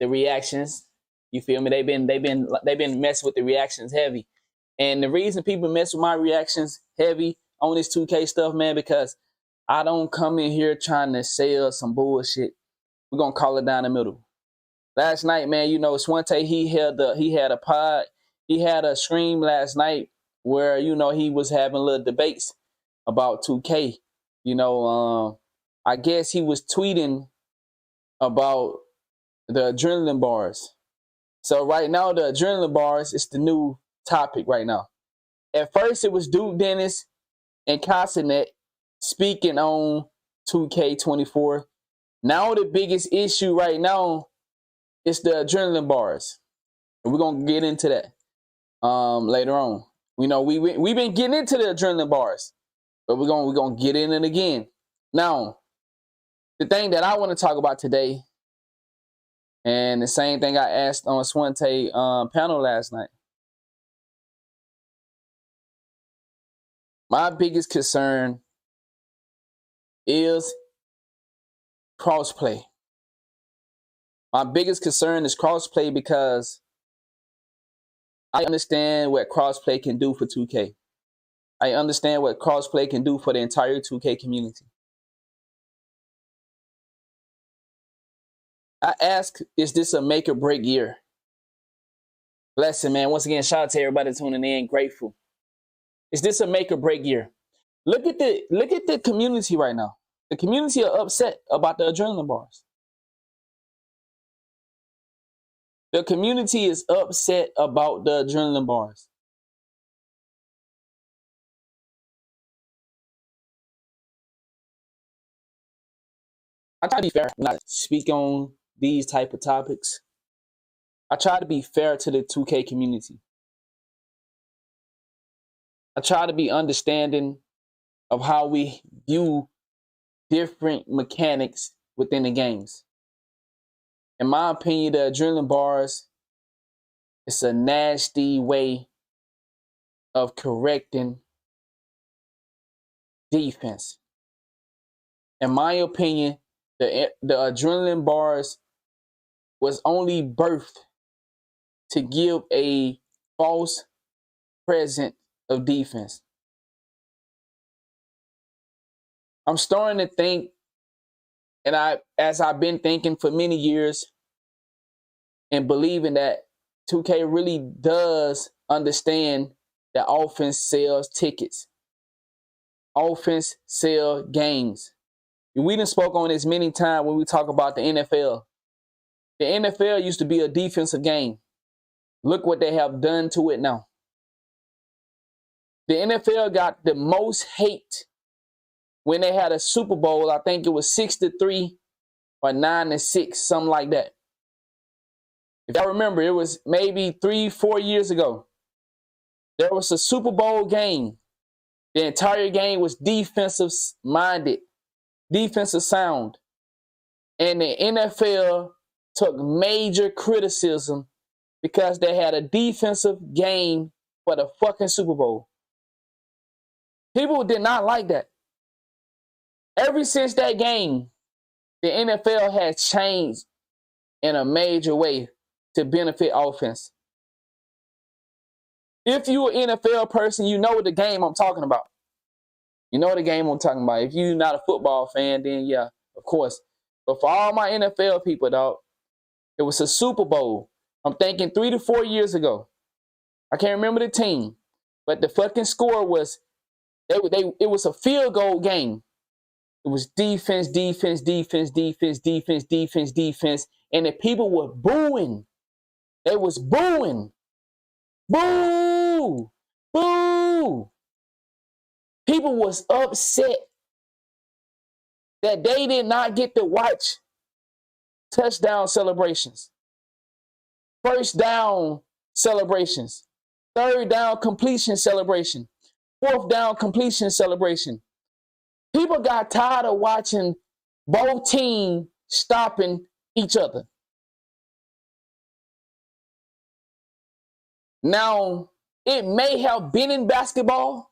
the reactions. You feel me? They've been messing with the reactions heavy. And the reason people mess with my reactions heavy on this 2K stuff, man, because I don't come in here trying to sell some bullshit. We're gonna call it down the middle. Last night, man, you know, Swante, he had a pod, he had a stream last night where, you know, he was having little debates about 2K. You know, I guess he was tweeting about the adrenaline bars. So right now, the adrenaline bars is the new topic right now. At first, it was Duke Dennis and Casanet speaking on 2K24. Now the biggest issue right now is the adrenaline bars. And we're going to get into that later on. You know, we've been getting into the adrenaline bars, but we're going to get in it again. Now, the thing that I want to talk about today, and the same thing I asked on Swante panel last night. My biggest concern is crossplay. My biggest concern is crossplay because I understand what crossplay can do for 2K. I understand what crossplay can do for the entire 2K community. I ask, is this a make or break year? Blessing, man. Once again, shout out to everybody tuning in. Grateful. Is this a make or break year? Look at the community right now. The community are upset about the adrenaline bars. The community is upset about the adrenaline bars. I try to be fair when I speak on these type of topics. I try to be fair to the 2K community. I try to be understanding of how we view different mechanics within the games. In my opinion, the adrenaline bars is a nasty way of correcting defense. In my opinion, the adrenaline bars was only birthed to give a false present of defense. I'm starting to think, and as I've been thinking for many years, and believing that 2K really does understand that offense sells tickets. Offense sells games. We done spoke on this many times when we talk about the NFL. The NFL used to be a defensive game. Look what they have done to it now. The NFL got the most hate when they had a Super Bowl. I think it was 6-3 or 9-6, something like that. If I remember, it was maybe 3-4 years ago. There was a Super Bowl game. The entire game was defensive minded, defensive sound. And the NFL took major criticism because they had a defensive game for the fucking Super Bowl. People did not like that. Ever since that game, the NFL has changed in a major way to benefit offense. If you're an NFL person, you know the game I'm talking about. You know the game I'm talking about. If you're not a football fan, then yeah, of course. But for all my NFL people, dog, it was a Super Bowl. I'm thinking 3 to 4 years ago. I can't remember the team, but the fucking score was, it was a field goal game. It was defense, defense, defense, defense, defense, defense, defense, and the people were booing. They was booing. Boo! Boo! People was upset that they did not get to watch touchdown celebrations, first down celebrations, third down completion celebration, fourth down completion celebration. People got tired of watching both teams stopping each other. Now, it may have been in basketball,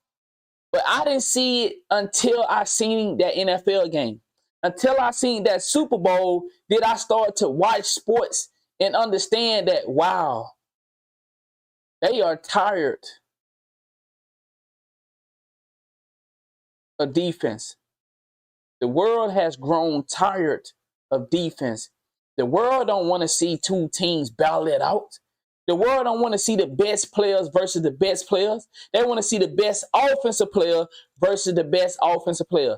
but I didn't see it until I seen that NFL game. Until I seen that Super Bowl, did I start to watch sports and understand that, wow, they are tired of defense. The world has grown tired of defense. The world don't want to see two teams battle it out. The world don't want to see the best players versus the best players. They want to see the best offensive player versus the best offensive player.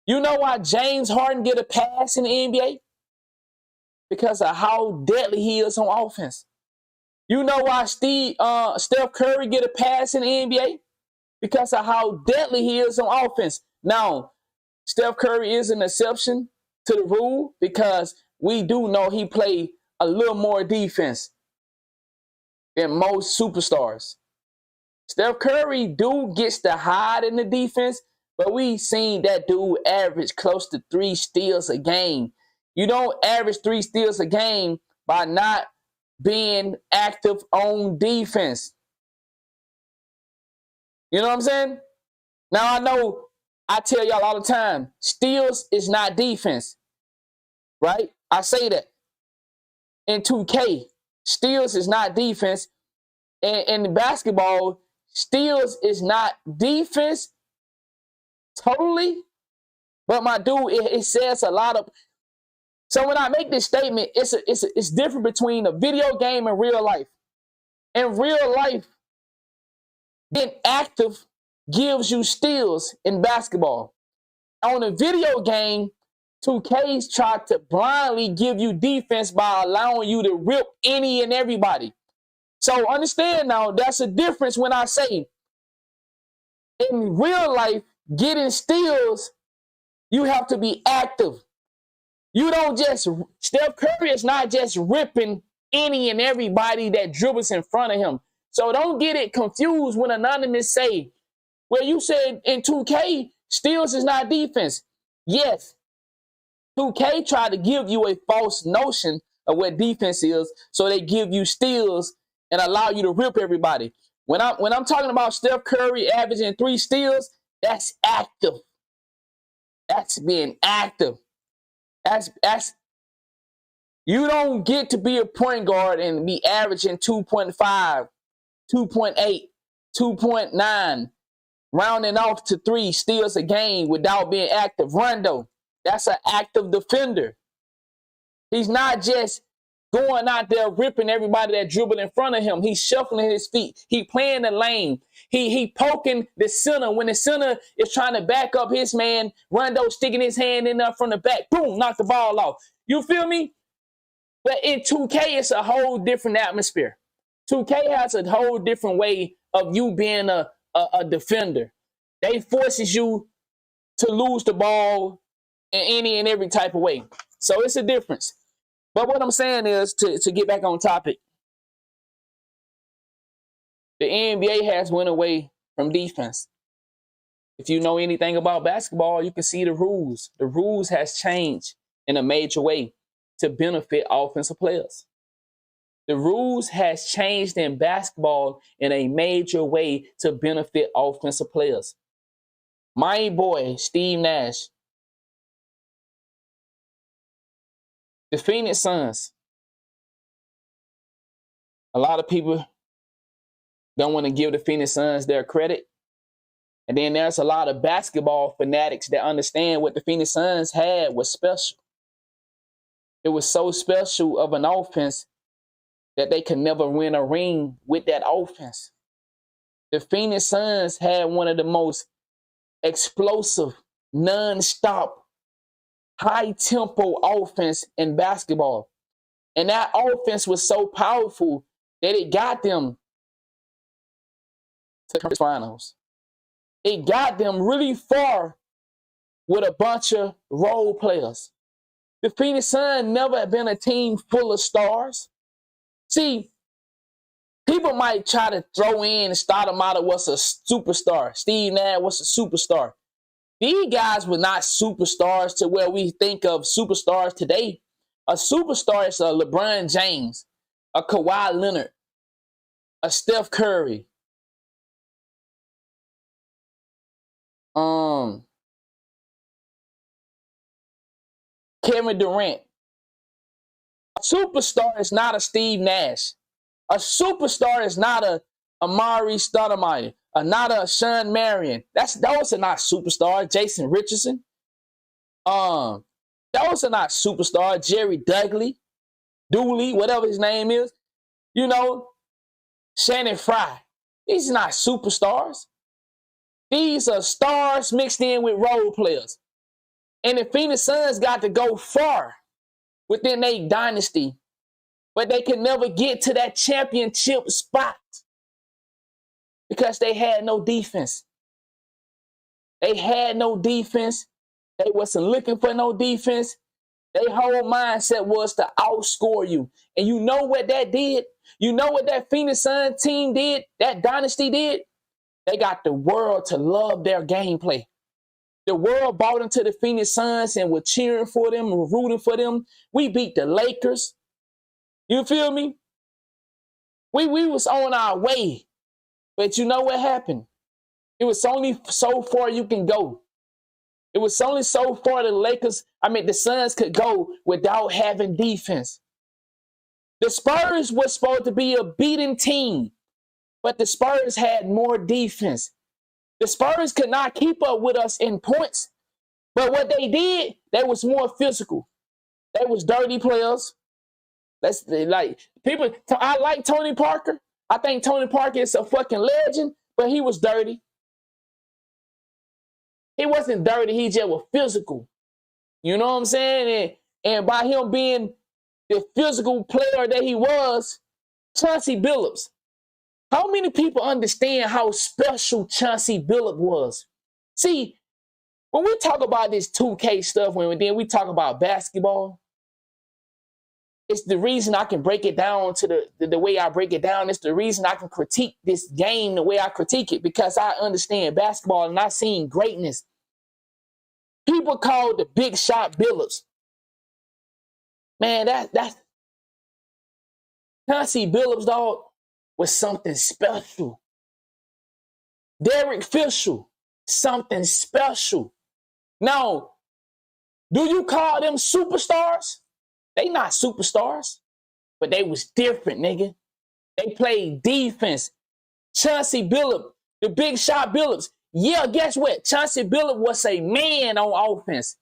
You know why James Harden get a pass in the NBA? Because of how deadly he is on offense. You know why Steph Curry get a pass in the NBA? Because of how deadly he is on offense. Now, Steph Curry is an exception to the rule because we do know he played a little more defense than most superstars. Steph Curry gets to hide in the defense, but we seen that dude average close to 3 steals a game. You don't average 3 steals a game by not being active on defense. You know what I'm saying? Now I know I tell y'all all the time, steals is not defense, right? I say that. In 2K, steals is not defense. And in basketball, steals is not defense totally. But my dude, it says a lot of. So when I make this statement, it's different between a video game and real life. In real life, being active gives you steals in basketball. On a video game, 2Ks try to blindly give you defense by allowing you to rip any and everybody. So understand now, that's a difference when I say in real life, getting steals, you have to be active. You don't just, Steph Curry is not just ripping any and everybody that dribbles in front of him. So don't get it confused when Anonymous say, well, you said in 2K, steals is not defense. Yes, 2K tried to give you a false notion of what defense is, so they give you steals and allow you to rip everybody. When I'm talking about Steph Curry averaging 3 steals, that's active. That's being active. That's you don't get to be a point guard and be averaging 2.5, 2.8, 2.9, rounding off to 3 steals a game without being active. Rondo, that's an active defender. He's not just going out there ripping everybody that dribbled in front of him. He's shuffling his feet. He playing the lane. He poking the center. When the center is trying to back up his man, Rondo sticking his hand in there from the back. Boom, knock the ball off. You feel me? But in 2K, it's a whole different atmosphere. 2K has a whole different way of you being a defender. They forces you to lose the ball in any and every type of way. So it's a difference. But what I'm saying is, to get back on topic, the NBA has went away from defense. If you know anything about basketball, you can see the rules. The rules has changed in a major way to benefit offensive players. The rules has changed in basketball in a major way to benefit offensive players. My boy, Steve Nash, the Phoenix Suns. A lot of people don't want to give the Phoenix Suns their credit. And then there's a lot of basketball fanatics that understand what the Phoenix Suns had was special. It was so special of an offense that they could never win a ring with that offense. The Phoenix Suns had one of the most explosive, non-stop, high-tempo offense in basketball. And that offense was so powerful that it got them to the finals. It got them really far with a bunch of role players. The Phoenix Suns never have been a team full of stars. See, people might try to throw in and start them out of what's a superstar. Steve Nash, what's a superstar? These guys were not superstars to where we think of superstars today. A superstar is a LeBron James, a Kawhi Leonard, a Steph Curry, Kevin Durant. superstar is not a Steve Nash. A superstar is not a Amari Stoudemire, not a Sean Marion. Those are not superstars. Jason Richardson. Those are not superstars. Jerry Dooley, whatever his name is. You know, Shannon Fry. These are not superstars. These are stars mixed in with role players. And the Phoenix Suns got to go far within their dynasty, but they could never get to that championship spot because they had no defense. They had no defense. They wasn't looking for no defense. Their whole mindset was to outscore you. And you know what that did? You know what that Phoenix Suns team did? That dynasty did? They got the world to love their gameplay. The world bought into the Phoenix Suns and were cheering for them, were rooting for them. We beat the Lakers. You feel me? We was on our way. But you know what happened? It was only so far you can go. It was only so far the Suns could go without having defense. The Spurs was supposed to be a beating team, but the Spurs had more defense. The Spurs could not keep up with us in points, but what they did, they was more physical. They was dirty players. I like Tony Parker. I think Tony Parker is a fucking legend, but he was dirty. He wasn't dirty. He just was physical. You know what I'm saying? And by him being the physical player that he was, Chauncey Billups. How many people understand how special Chauncey Billups was? See, when we talk about this 2K stuff, then we talk about basketball, it's the reason I can break it down to the way I break it down. It's the reason I can critique this game the way I critique it, because I understand basketball and I've seen greatness. People call the big shot Billups. Man, that's Chauncey Billups, dog, was something special. Derek Fisher, something special. Now, do you call them superstars? They not superstars, but they was different, nigga. They played defense. Chauncey Billups, the big shot Billups. Yeah, guess what? Chauncey Billups was a man on offense.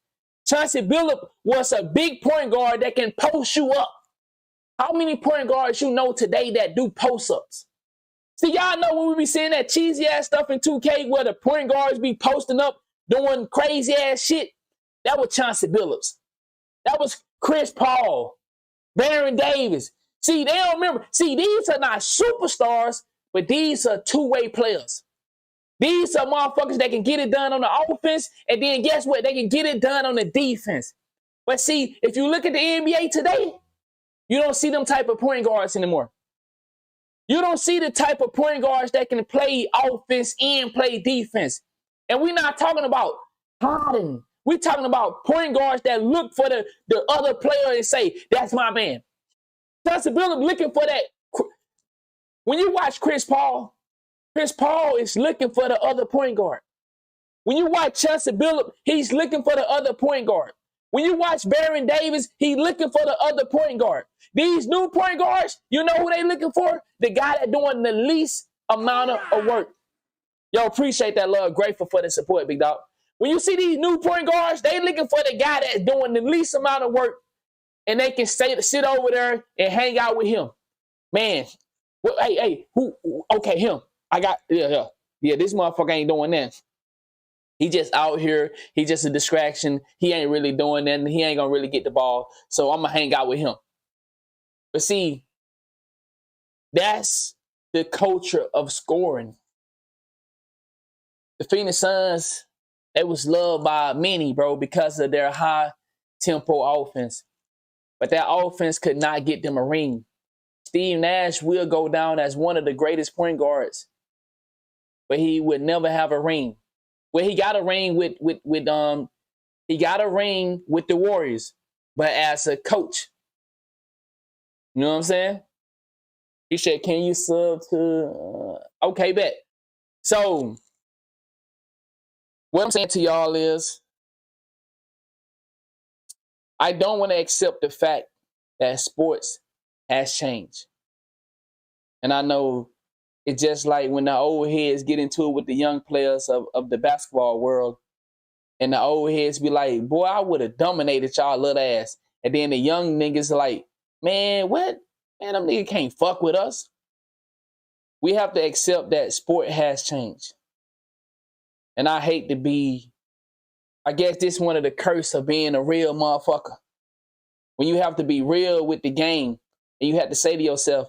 Chauncey Billups was a big point guard that can post you up. How many point guards you know today that do post-ups? See, y'all know when we be seeing that cheesy ass stuff in 2K where the point guards be posting up doing crazy ass shit? That was Chauncey Billups. That was Chris Paul, Baron Davis. See, they don't remember. See, these are not superstars, but these are two-way players. These are motherfuckers that can get it done on the offense, and then guess what? They can get it done on the defense. But see, if you look at the NBA today, you don't see them type of point guards anymore. You don't see the type of point guards that can play offense and play defense. And we're not talking about Harden. We're talking about point guards that look for the other player and say, that's my man. Chauncey Billups looking for that. When you watch Chris Paul is looking for the other point guard. When you watch Chauncey Billups, he's looking for the other point guard. When you watch Baron Davis, he's looking for the other point guard. These new point guards, you know who they looking for? The guy that doing the least amount of work. Yo, appreciate that love. Grateful for the support, big dog. When you see these new point guards, they looking for the guy that's doing the least amount of work, and they can sit over there and hang out with him. Man, well, okay, him. Yeah, this motherfucker ain't doing that. He just out here. He just a distraction. He ain't really doing nothing. He ain't gonna really get the ball. So I'm gonna hang out with him. But see, that's the culture of scoring. The Phoenix Suns, they was loved by many, bro, because of their high tempo offense. But that offense could not get them a ring. Steve Nash will go down as one of the greatest point guards, but he would never have a ring. Well, he got a ring with the Warriors, but as a coach. You know what I'm saying? He said, can you sub to okay, bet. So what I'm saying to y'all is I don't want to accept the fact that sports has changed. And I know it's just like when the old heads get into it with the young players of the basketball world, and the old heads be like, boy, I would have dominated y'all little ass. And then the young niggas like, man, what? Man, them niggas can't fuck with us. We have to accept that sport has changed. And I hate to be, I guess this one of the curse of being a real motherfucker. When you have to be real with the game and you have to say to yourself,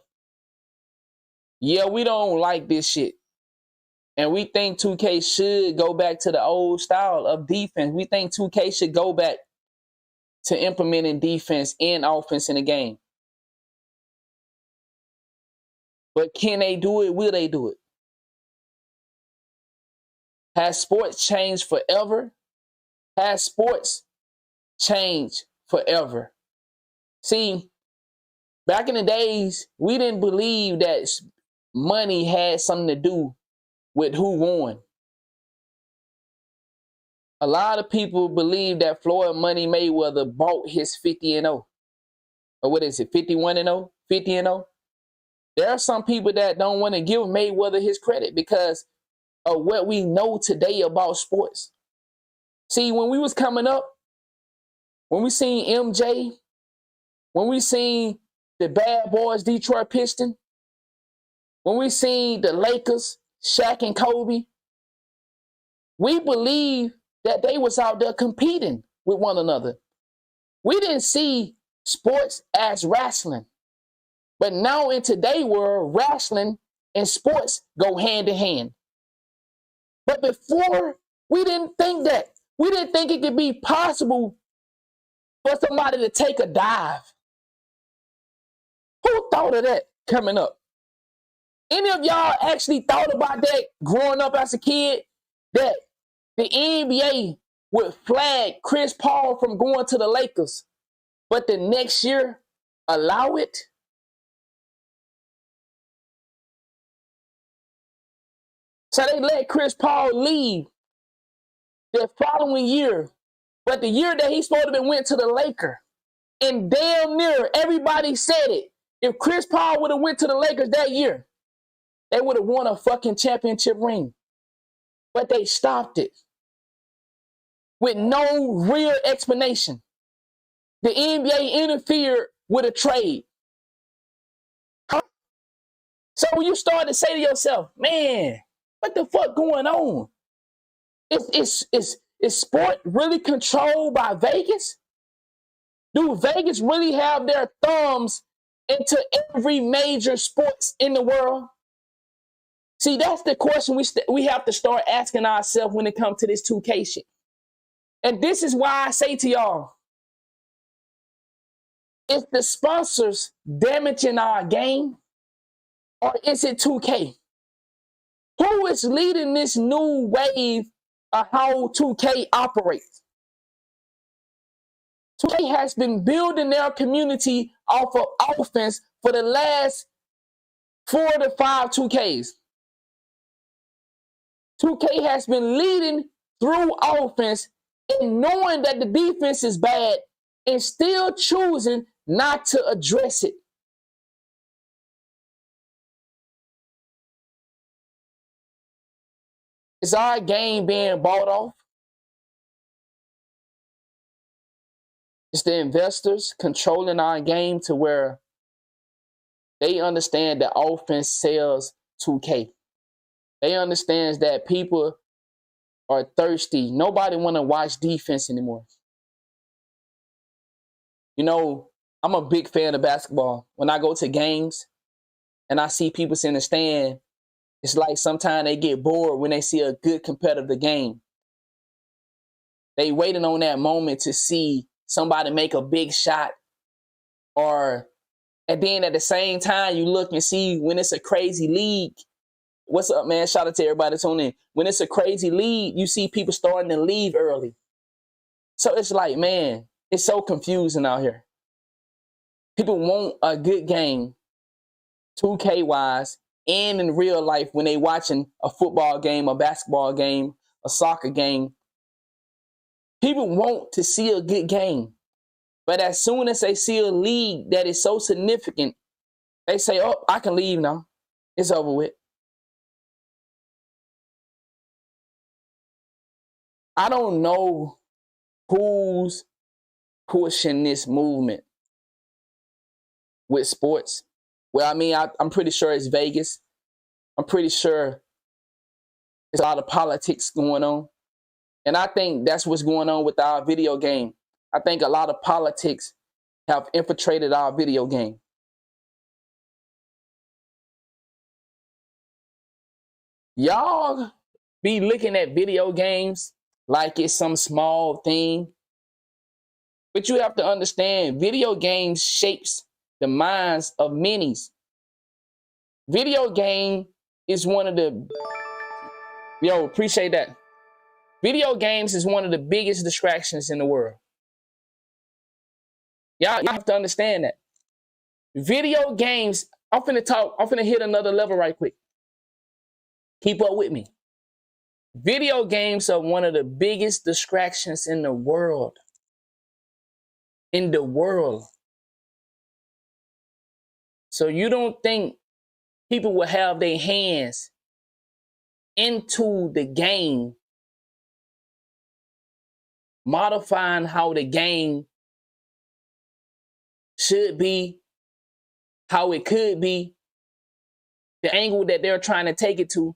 yeah, we don't like this shit. And we think 2K should go back to the old style of defense. We think 2K should go back to implementing defense and offense in the game. But can they do it? Will they do it? Has sports changed forever? Has sports changed forever? See, back in the days, we didn't believe that money had something to do with who won. A lot of people believe that Floyd Money Mayweather bought his 50-0. Or what is it, 51-0? 50-0? There are some people that don't want to give Mayweather his credit because of what we know today about sports. See, when we was coming up, when we seen MJ, when we seen the Bad Boys Detroit Pistons, when we seen the Lakers, Shaq and Kobe, we believe that they was out there competing with one another. We didn't see sports as wrestling. But now in today's world, wrestling and sports go hand in hand. But before, we didn't think that. We didn't think it could be possible for somebody to take a dive. Who thought of that coming up? Any of y'all actually thought about that growing up as a kid? That the NBA would flag Chris Paul from going to the Lakers, but the next year allow it? So they let Chris Paul leave the following year, but the year that he's supposed to have went to the Lakers, and damn near everybody said it. If Chris Paul would have went to the Lakers that year, they would have won a fucking championship ring. But they stopped it with no real explanation. The NBA interfered with a trade. So when you start to say to yourself, man, what the fuck going on? Is sport really controlled by Vegas? Do Vegas really have their thumbs into every major sports in the world? See, that's the question we have to start asking ourselves when it comes to this 2K shit. And this is why I say to y'all, is the sponsors damaging our game, or is it 2K? Who is leading this new wave of how 2K operates? 2K has been building their community off of offense for the last 4 to 5 2Ks. 2K has been leading through offense and knowing that the defense is bad and still choosing not to address it. Is our game being bought off? Is the investors controlling our game to where they understand that offense sells 2K? They understand that people are thirsty. Nobody want to watch defense anymore. You know, I'm a big fan of basketball. When I go to games and I see people in the stand, it's like sometimes they get bored when they see a good competitive game. They waiting on that moment to see somebody make a big shot, and then at the same time you look and see when it's a crazy league. What's up, man? Shout out to everybody tuning in. When it's a crazy league, you see people starting to leave early. So it's like, man, it's so confusing out here. People want a good game, 2K-wise, and in real life when they watching a football game, a basketball game, a soccer game. People want to see a good game. But as soon as they see a league that is so significant, they say, oh, I can leave now. It's over with. I don't know who's pushing this movement with sports. Well, I mean, I'm pretty sure it's Vegas. I'm pretty sure there's a lot of politics going on. And I think that's what's going on with our video game. I think a lot of politics have infiltrated our video game. Y'all be looking at video games like it's some small thing. But you have to understand, video games shapes the minds of many. Video game is one of the, appreciate that. Video games is one of the biggest distractions in the world. Y'all have to understand that. Video games, I'm finna hit another level right quick. Keep up with me. Video games are one of the biggest distractions in the world. So you don't think people will have their hands into the game, modifying how the game should be, how it could be, the angle that they're trying to take it to.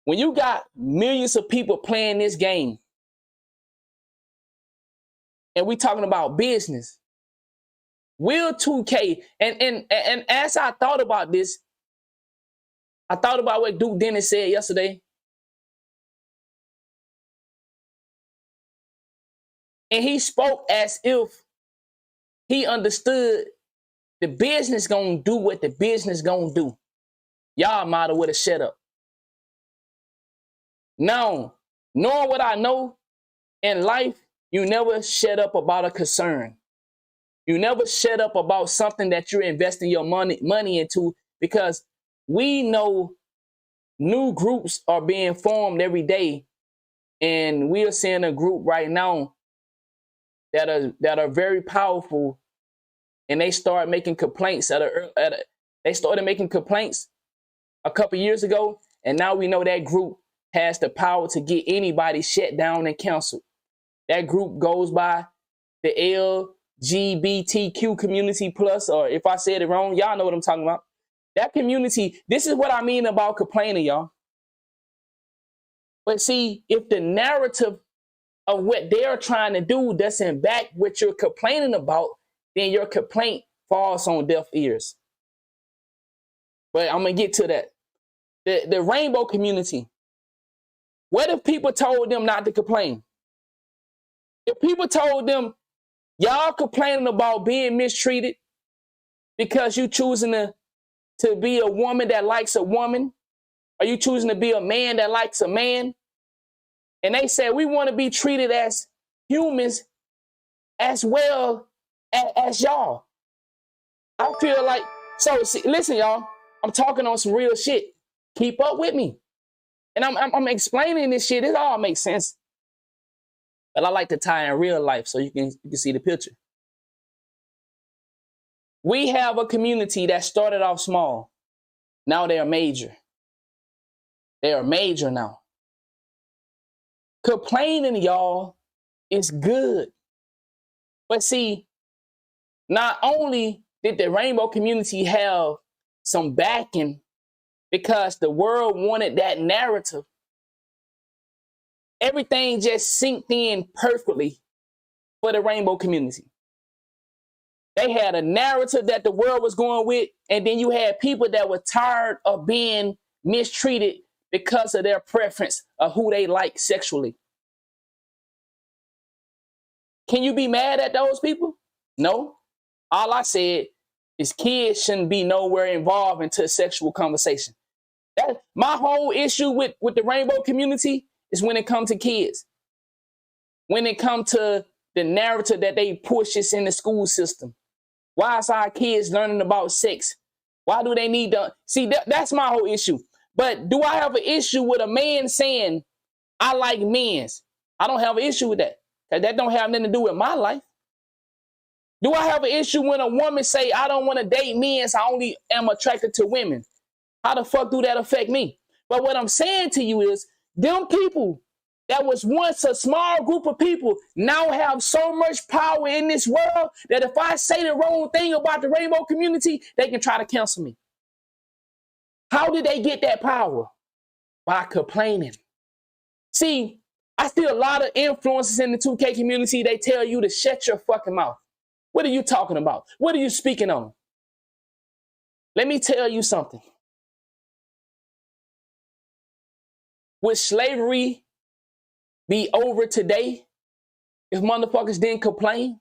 When you got millions of people playing this game, and we talking about business, will 2K, and as I thought about this, I thought about what Duke Dennis said yesterday. And he spoke as if he understood the business gonna do what the business gonna do. Y'all might have would have shut up. Now, knowing what I know in life, you never shut up about a concern. You never shut up about something that you're investing your money into, because we know new groups are being formed every day. And we are seeing a group right now that are very powerful, and they start making complaints they started making complaints a couple years ago, and now we know that group has the power to get anybody shut down and canceled. That group goes by the LGBTQ community plus, or if I said it wrong, y'all know what I'm talking about. That community, this is what I mean about complaining, y'all. But see, if the narrative of what they're trying to do doesn't back what you're complaining about, then your complaint falls on deaf ears. But I'm going to get to that. The rainbow community. What if people told them not to complain? If people told them, y'all complaining about being mistreated because you choosing to be a woman that likes a woman, or you choosing to be a man that likes a man, and they say we want to be treated as humans as well as y'all. I feel like, so see, listen, y'all, I'm talking on some real shit. Keep up with me. And I'm explaining this shit. It all makes sense. But I like to tie in real life so you can see the picture. We have a community that started off small. Now they are major. They are major now. Complaining, y'all, is good. But see, not only did the rainbow community have some backing because the world wanted that narrative, everything just synced in perfectly for the rainbow community. They had a narrative that the world was going with, and then you had people that were tired of being mistreated because of their preference of who they like sexually. Can you be mad at those people? No. All I said is kids shouldn't be nowhere involved into sexual conversation. My whole issue with the rainbow community is when it comes to kids. When it comes to the narrative that they push us in the school system. Why is our kids learning about sex? Why do they need to? See, that's my whole issue. But do I have an issue with a man saying, I like men's? I don't have an issue with that. Because that don't have nothing to do with my life. Do I have an issue when a woman say, I don't want to date men, so I only am attracted to women? How the fuck do that affect me? But what I'm saying to you is, them people that was once a small group of people now have so much power in this world that if I say the wrong thing about the rainbow community, they can try to cancel me. How did they get that power? By complaining. See, I see a lot of influencers in the 2K community. They tell you to shut your fucking mouth. What are you talking about? What are you speaking on? Let me tell you something. Would slavery be over today if motherfuckers didn't complain?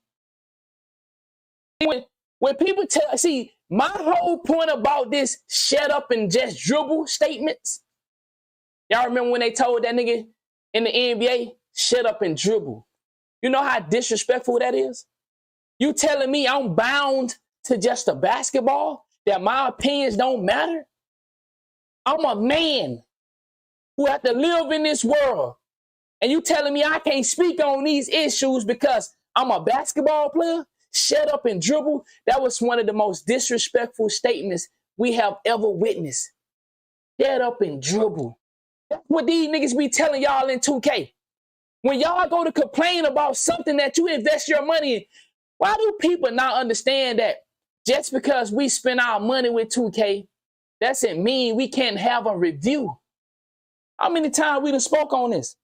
When people tell, see, my whole point about this shut up and just dribble statements, y'all remember when they told that nigga in the NBA, shut up and dribble? You know how disrespectful that is? You telling me I'm bound to just a basketball, that my opinions don't matter? I'm a man who have to live in this world. And you telling me I can't speak on these issues because I'm a basketball player? Shut up and dribble. That was one of the most disrespectful statements we have ever witnessed. Shut up and dribble. That's what these niggas be telling y'all in 2K. When y'all go to complain about something that you invest your money in, why do people not understand that just because we spend our money with 2K, doesn't mean we can't have a review? How many times we done spoke on this?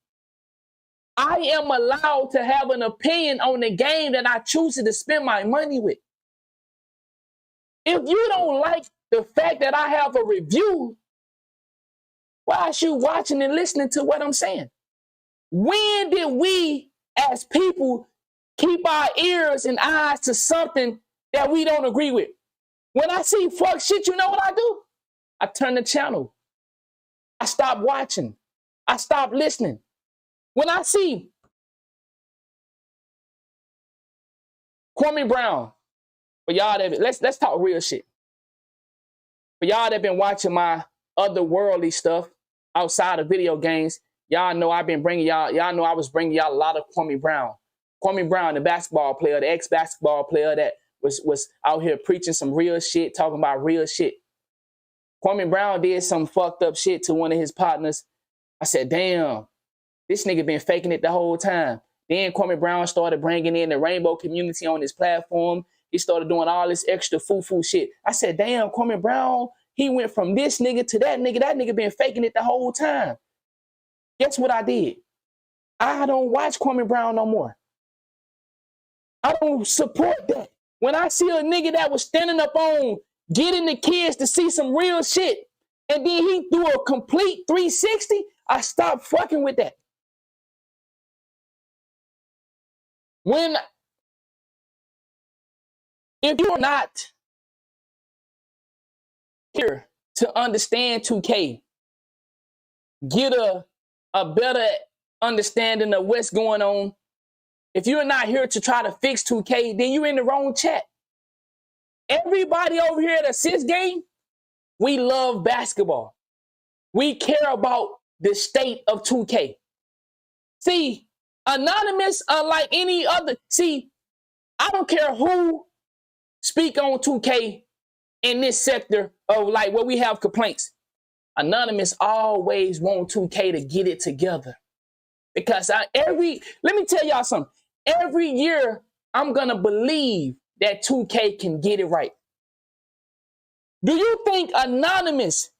I am allowed to have an opinion on the game that I choose to spend my money with. If you don't like the fact that I have a review, why is you watching and listening to what I'm saying? When did we as people keep our ears and eyes to something that we don't agree with? When I see fuck shit, you know what I do? I turn the channel. I stop watching. I stop listening. When I see Kwame Brown, for y'all that let's talk real shit. For y'all that been watching my otherworldly stuff outside of video games, y'all know I've been bringing y'all know I was bringing y'all a lot of Kwame Brown. Kwame Brown, the basketball player, the ex-basketball player that was out here preaching some real shit, talking about real shit. Kwame Brown did some fucked up shit to one of his partners. I said, damn, this nigga been faking it the whole time. Then Kwame Brown started bringing in the rainbow community on his platform. He started doing all this extra foo-foo shit. I said, damn, Kwame Brown, he went from this nigga to that nigga. That nigga been faking it the whole time. Guess what I did? I don't watch Kwame Brown no more. I don't support that. When I see a nigga that was standing up on getting the kids to see some real shit, and then he do a complete 360, I stopped fucking with that. If you're not here to understand 2K, get a better understanding of what's going on. If you're not here to try to fix 2K, then you're in the wrong chat. Everybody over here at Assist Game, we love basketball. We care about the state of 2K. See, Anonymous, unlike any other, see, I don't care who speak on 2K in this sector of like where we have complaints. Anonymous always want 2K to get it together. Because let me tell y'all something. Every year, I'm going to believe that 2K can get it right. Do you think Anonymous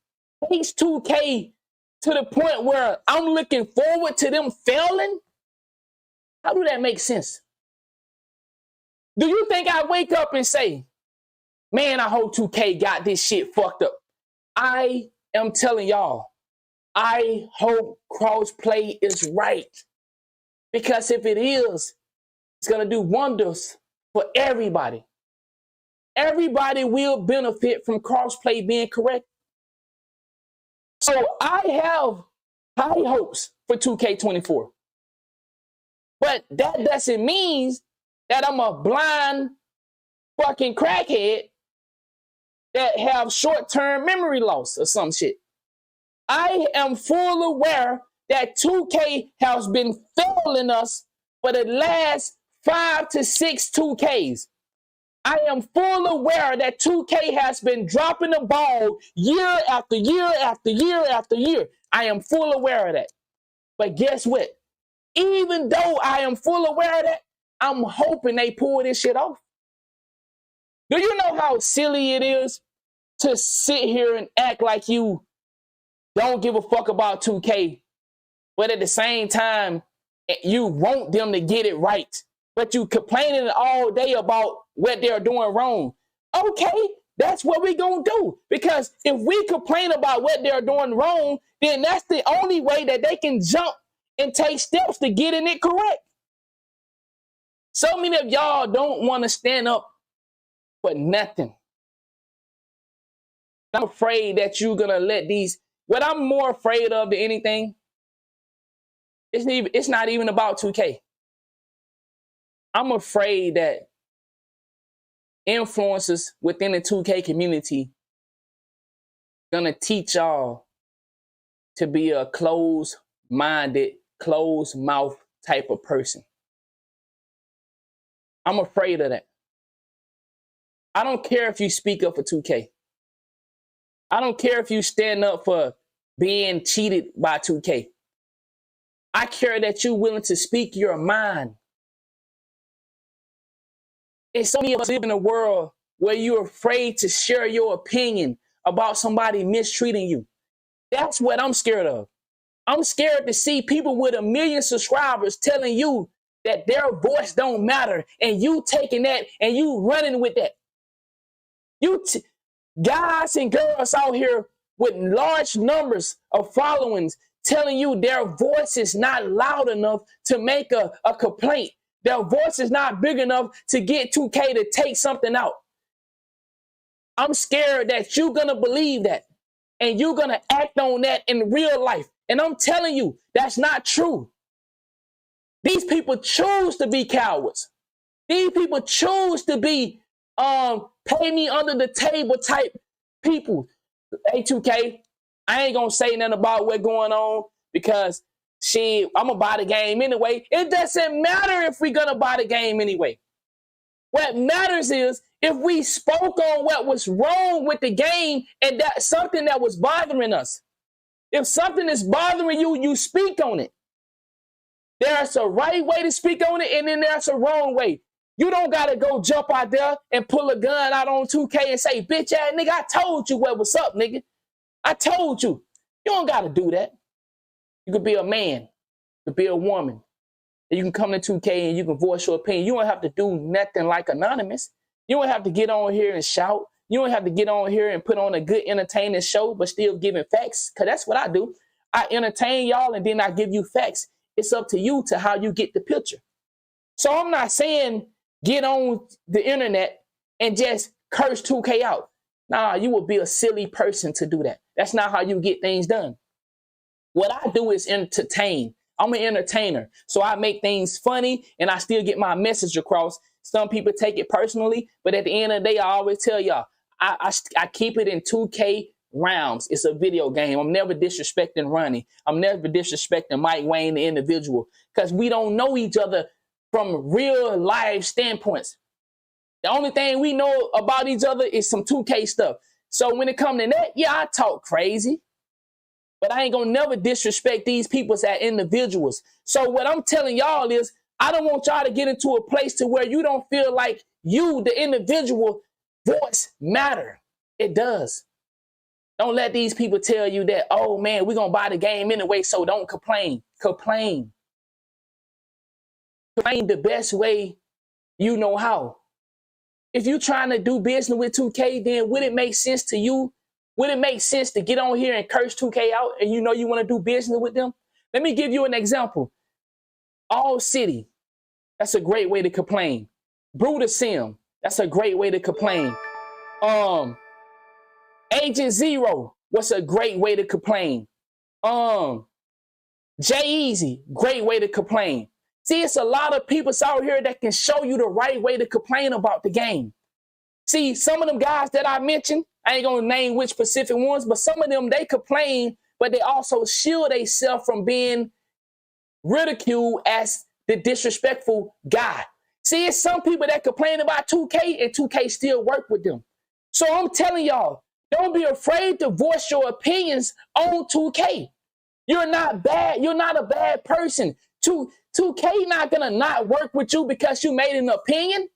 takes 2K to the point where I'm looking forward to them failing? How do that make sense? Do you think I wake up and say, man, I hope 2K got this shit fucked up? I am telling y'all, I hope crossplay is right. Because if it is, it's going to do wonders for everybody. Everybody will benefit from crossplay being correct. So I have high hopes for 2K24. But that doesn't mean that I'm a blind fucking crackhead that have short-term memory loss or some shit. I am full aware that 2K has been failing us for the last 5 to 6 2Ks. I am full aware that 2K has been dropping the ball year after year after year after year. I am full aware of that. But guess what? Even though I am full aware of that, I'm hoping they pull this shit off. Do you know how silly it is to sit here and act like you don't give a fuck about 2K, but at the same time, you want them to get it right, but you complaining all day about what they're doing wrong? Okay, that's what we're going to do. Because if we complain about what they're doing wrong, then that's the only way that they can jump and take steps to getting it correct. So many of y'all don't want to stand up for nothing. I'm afraid that you're going to let these, what I'm more afraid of than anything, it's not even about 2K. I'm afraid that influencers within the 2K community going to teach y'all to be a closed-minded, closed-mouth type of person. I'm afraid of that. I don't care if you speak up for 2K. I don't care if you stand up for being cheated by 2K. I care that you're willing to speak your mind. And so many of us live in a world where you're afraid to share your opinion about somebody mistreating you. That's what I'm scared of. I'm scared to see people with 1 million subscribers telling you that their voice don't matter, and you taking that and you running with that. Guys and girls out here with large numbers of followings telling you their voice is not loud enough to make a complaint. Their voice is not big enough to get 2K to take something out. I'm scared that you're going to believe that and you're going to act on that in real life. And I'm telling you, that's not true. These people choose to be cowards. These people choose to be pay me under the table type people. Hey, 2K, I ain't going to say nothing about what's going on because shit, I'm going to buy the game anyway. It doesn't matter if we're going to buy the game anyway. What matters is if we spoke on what was wrong with the game and that something that was bothering us. If something is bothering you, you speak on it. There's a right way to speak on it, and then there's a wrong way. You don't got to go jump out there and pull a gun out on 2K and say, bitch ass nigga, I told you what was up, nigga. I told you. You don't got to do that. You could be a man. You could be a woman. And you can come to 2K and you can voice your opinion. You don't have to do nothing like Anonymous. You don't have to get on here and shout. You don't have to get on here and put on a good entertaining show, but still giving facts, because that's what I do. I entertain y'all and then I give you facts. It's up to you to how you get the picture. So I'm not saying get on the internet and just curse 2K out. Nah, you would be a silly person to do that. That's not how you get things done. What I do is entertain. I'm an entertainer. So I make things funny and I still get my message across. Some people take it personally, but at the end of the day, I always tell y'all, I keep it in 2K rounds. It's a video game. I'm never disrespecting Ronnie. I'm never disrespecting Mike Wayne, the individual, because we don't know each other from real life standpoints. The only thing we know about each other is some 2K stuff. So when it comes to that, yeah, I talk crazy, but I ain't gonna never disrespect these people as individuals. So what I'm telling y'all is, I don't want y'all to get into a place to where you don't feel like you, the individual, voice matter. It does. Don't let these people tell you that, oh man, we're going to buy the game anyway, so don't complain. Complain. Complain the best way you know how. If you're trying to do business with 2K, then would it make sense to you? Would it make sense to get on here and curse 2K out and you know you want to do business with them? Let me give you an example. All City, that's a great way to complain. Bruder Sim, that's a great way to complain. Agent Zero, what's a great way to complain? J-Eazy, great way to complain. See, it's a lot of people out here that can show you the right way to complain about the game. See, some of them guys that I mentioned, I ain't gonna name which specific ones, but some of them, they complain, but they also shield themselves from being ridiculed as the disrespectful guy. See, it's some people that complain about 2K and 2K still work with them. So I'm telling y'all, don't be afraid to voice your opinions on 2K. You're not bad. You're not a bad person. 2K not gonna not work with you because you made an opinion.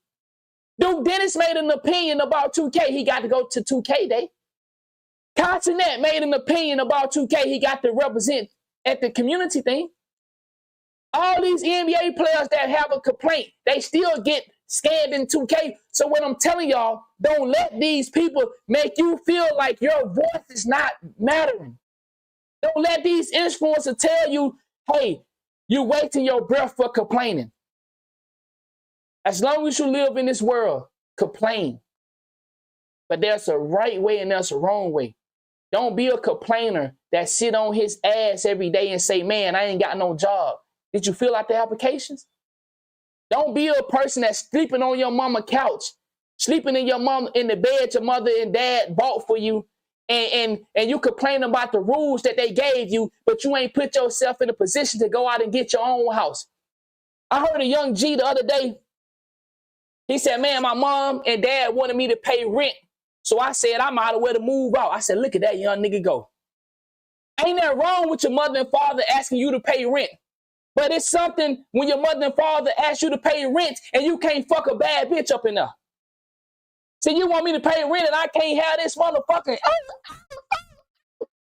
Dude, Dennis made an opinion about 2K. He got to go to 2K Day. Continent made an opinion about 2K. He got to represent at the community thing. All these NBA players that have a complaint, they still get scanned in 2K. So what I'm telling y'all, don't let these people make you feel like your voice is not mattering. Don't let these influencers tell you, hey, you're wasting your breath for complaining. As long as you live in this world, complain. But there's a right way and there's a wrong way. Don't be a complainer that sit on his ass every day and say, man, I ain't got no job. Did you fill out the applications? Don't be a person that's sleeping on your mama couch, sleeping in your mom in the bed your mother and dad bought for you, and you complain about the rules that they gave you, but you ain't put yourself in a position to go out and get your own house. I heard a young G the other day. He said, man, my mom and dad wanted me to pay rent. So I said, I'm out of way to move out. I said, look at that young nigga go. Ain't that wrong with your mother and father asking you to pay rent? But it's something when your mother and father ask you to pay rent and you can't fuck a bad bitch up in there. So you want me to pay rent and I can't have this motherfucking...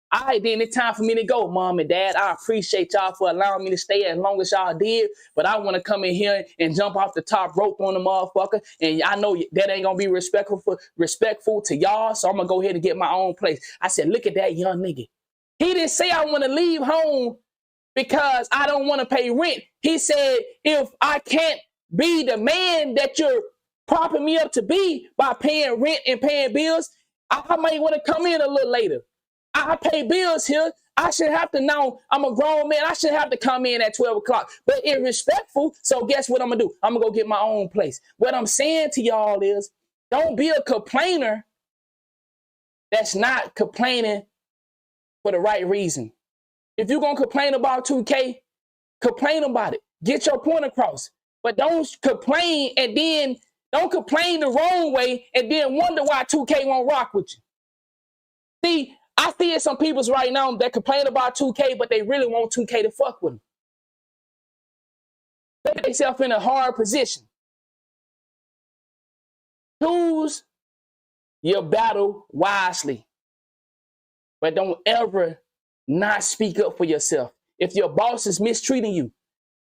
All right, then it's time for me to go, mom and dad. I appreciate y'all for allowing me to stay as long as y'all did, but I want to come in here and jump off the top rope on the motherfucker, and I know that ain't going to be respectful to y'all, so I'm going to go ahead and get my own place. I said, look at that young nigga. He didn't say I want to leave home because I don't want to pay rent. He said, if I can't be the man that you're propping me up to be by paying rent and paying bills, I might want to come in a little later. I pay bills here. I should have to know I'm a grown man. I should have to come in at 12 o'clock. But it's respectful. So guess what I'm going to do? I'm going to go get my own place. What I'm saying to y'all is don't be a complainer that's not complaining for the right reason. If you're going to complain about 2K, complain about it. Get your point across. But don't complain and then don't complain the wrong way and then wonder why 2K won't rock with you. See, I see it some people's right now that complain about 2K, but they really want 2K to fuck with them. They put themselves in a hard position. Choose your battle wisely, but don't ever not speak up for yourself. If your boss is mistreating you,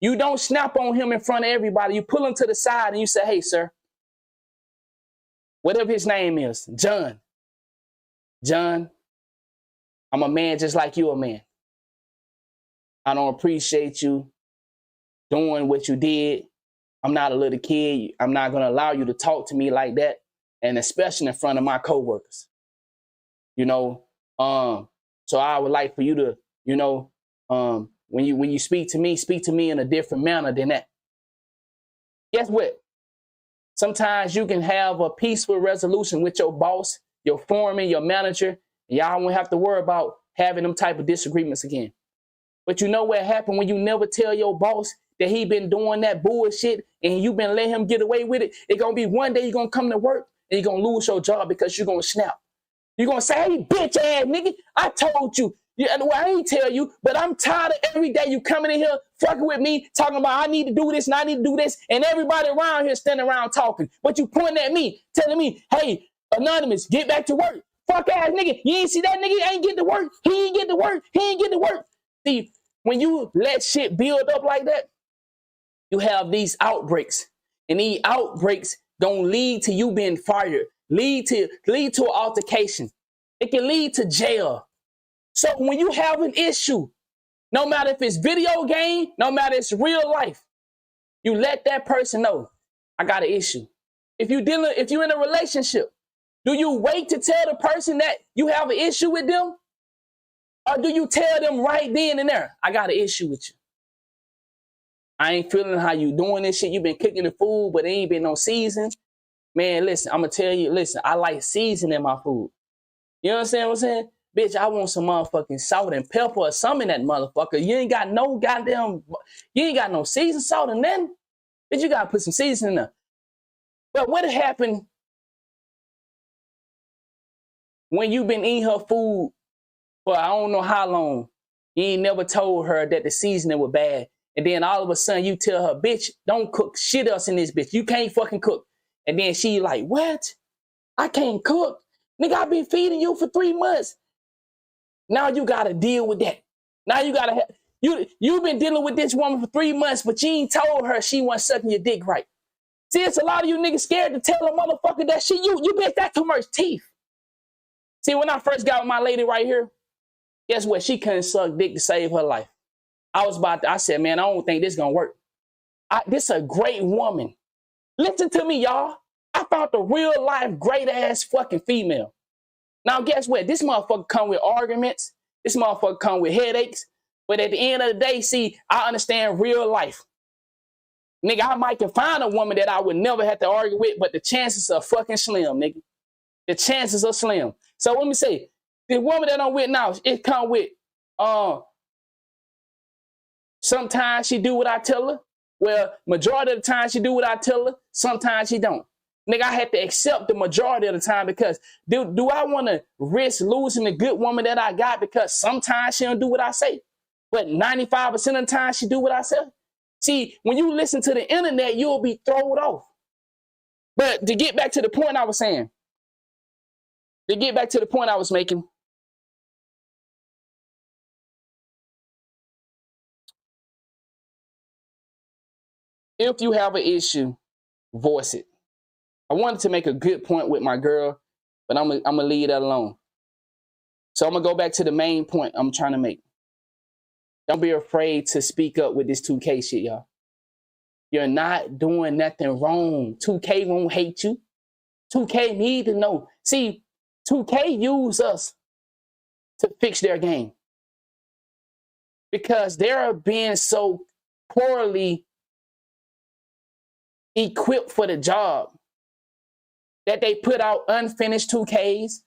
you don't snap on him in front of everybody. You pull him to the side and you say, hey, sir, whatever his name is, John, I'm a man just like you a man. I don't appreciate you doing what you did. I'm not a little kid. I'm not going to allow you to talk to me like that, and especially in front of my coworkers. So I would like for you to, when you speak to me in a different manner than that. Guess what? Sometimes you can have a peaceful resolution with your boss, your foreman, your manager. Y'all won't have to worry about having them type of disagreements again. But you know what happened when you never tell your boss that he been doing that bullshit and you been letting him get away with it? It's going to be one day you're going to come to work and you're going to lose your job because you're going to snap. You're going to say, hey, bitch ass nigga, I told you. Well, I ain't tell you, but I'm tired of every day you coming in here fucking with me, talking about I need to do this and I need to do this, and everybody around here standing around talking. But you pointing at me, telling me, hey, Anonymous, get back to work. Fuck ass nigga, you ain't see that nigga ain't get to work. He ain't get to work. He ain't get to work. See, when you let shit build up like that, you have these outbreaks. And these outbreaks gonna lead to you being fired, lead to an altercation. It can lead to jail. So when you have an issue, no matter if it's video game, no matter if it's real life, you let that person know, I got an issue. If you're in a relationship, do you wait to tell the person that you have an issue with them? Or do you tell them right then and there, I got an issue with you? I ain't feeling how you doing this shit. You been cooking the food, but there ain't been no season. Man, listen, I'm going to tell you, listen, I like seasoning my food. You know what I'm saying? Bitch, I want some motherfucking salt and pepper or something in that motherfucker. You ain't got no seasoned salt and then. Bitch, you gotta put some seasoning in there. But what happened when you been eating her food for I don't know how long? You ain't never told her that the seasoning was bad. And then all of a sudden you tell her, bitch, don't cook shit else in this bitch. You can't fucking cook. And then she like, what? I can't cook. Nigga, I've been feeding you for 3 months. Now you gotta deal with that. Now you gotta have, you've been dealing with this woman for 3 months, but you ain't told her she wasn't sucking your dick right. See, it's a lot of you niggas scared to tell a motherfucker that shit. You bet that too much teeth. See, when I first got with my lady right here, guess what? She couldn't suck dick to save her life. I said, man, I don't think this gonna work. This a great woman. Listen to me, y'all. I found the real life great ass fucking female. Now, guess what? This motherfucker come with arguments. This motherfucker come with headaches. But at the end of the day, see, I understand real life. Nigga, I might can find a woman that I would never have to argue with, but the chances are fucking slim, nigga. The chances are slim. So let me say, the woman that I'm with now, it come with, sometimes she do what I tell her. Well, majority of the time she do what I tell her. Sometimes she don't. Nigga, I had to accept the majority of the time because do I want to risk losing the good woman that I got because sometimes she don't do what I say, but 95% of the time she do what I say? See, when you listen to the internet, you'll be thrown off. But to get back to the point I was saying, to get back to the point I was making, if you have an issue, voice it. I wanted to make a good point with my girl, but I'm gonna leave that alone. So I'm gonna go back to the main point I'm trying to make. Don't be afraid to speak up with this 2K shit, y'all. You're not doing nothing wrong. 2K won't hate you. 2K need to know. See, 2K use us to fix their game because they're being so poorly equipped for the job that they put out unfinished 2Ks.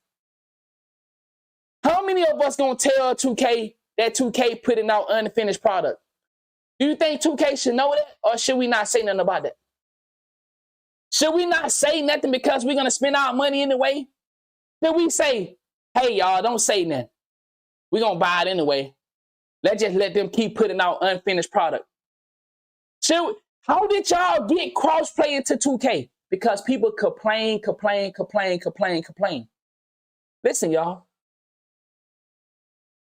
How many of us gonna tell 2K that 2K putting out unfinished product? Do you think 2K should know that, or should we not say nothing about that? Should we not say nothing because we're gonna spend our money anyway? Then we say, hey y'all, don't say nothing. We're gonna buy it anyway. Let's just let them keep putting out unfinished product. How did y'all get crossplay into 2K? Because people complain. Listen, y'all.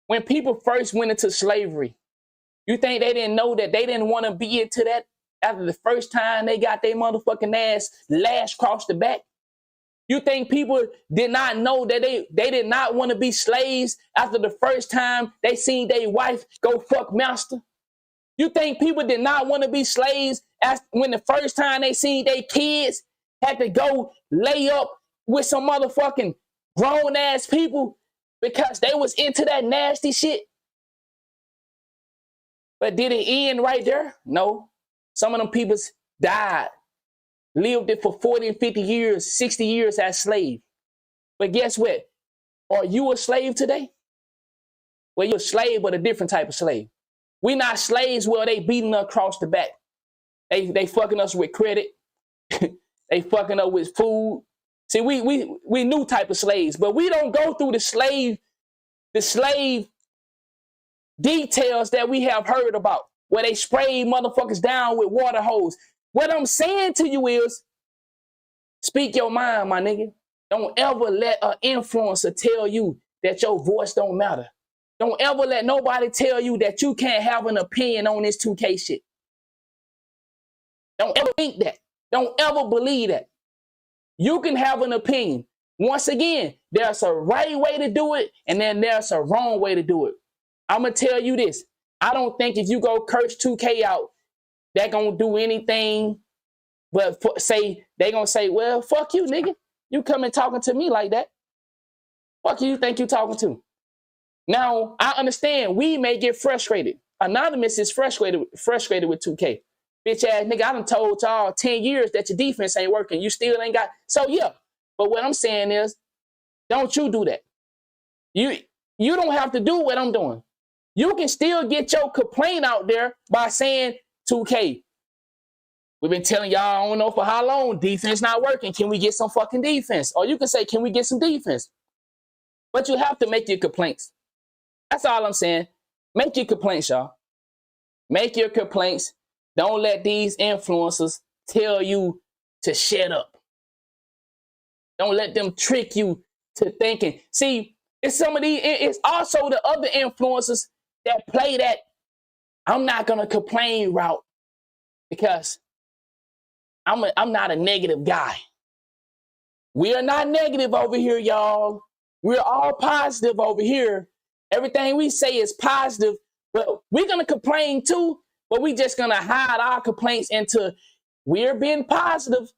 When people first went into slavery, you think they didn't know that they didn't want to be into that after the first time they got their motherfucking ass lashed across the back? You think people did not know that they did not want to be slaves after the first time they seen their wife go fuck master? You think people did not want to be slaves when the first time they seen their kids had to go lay up with some motherfucking grown ass people because they was into that nasty shit? But did it end right there? No. Some of them people died, lived it for 40 and 50 years, 60 years as slave. But guess what? Are you a slave today? Well, you're a slave, but a different type of slave. We not slaves where they beating us across the back. They fucking us with credit. They fucking up with food. See, we new type of slaves, but we don't go through the slave details that we have heard about, where they spray motherfuckers down with water hose. What I'm saying to you is, speak your mind, my nigga. Don't ever let an influencer tell you that your voice don't matter. Don't ever let nobody tell you that you can't have an opinion on this 2K shit. Don't ever think that. Don't ever believe that. You can have an opinion. Once again, there's a right way to do it, and then there's a wrong way to do it. I'm going to tell you this. I don't think if you go curse 2K out, they're going to do anything but they're going to say, well, fuck you, nigga. You coming talking to me like that. Fuck you think you talking to? Now, I understand we may get frustrated. Anonymous is frustrated with 2K. Bitch ass nigga, I done told y'all 10 years that your defense ain't working. You still ain't got. So yeah. But what I'm saying is, don't you do that. You don't have to do what I'm doing. You can still get your complaint out there by saying, 2K, We've been telling y'all, I don't know for how long, defense not working. Can we get some fucking defense? Or you can say, can we get some defense? But you have to make your complaints. That's all I'm saying. Make your complaints, y'all. Make your complaints. Don't let these influencers tell you to shut up. Don't let them trick you to thinking. See, it's some of these, it's also the other influencers that play that I'm not gonna complain route because I'm not a negative guy. We are not negative over here, y'all. We're all positive over here. Everything we say is positive, but we're gonna complain too, but we just gonna hide our complaints into we're being positive.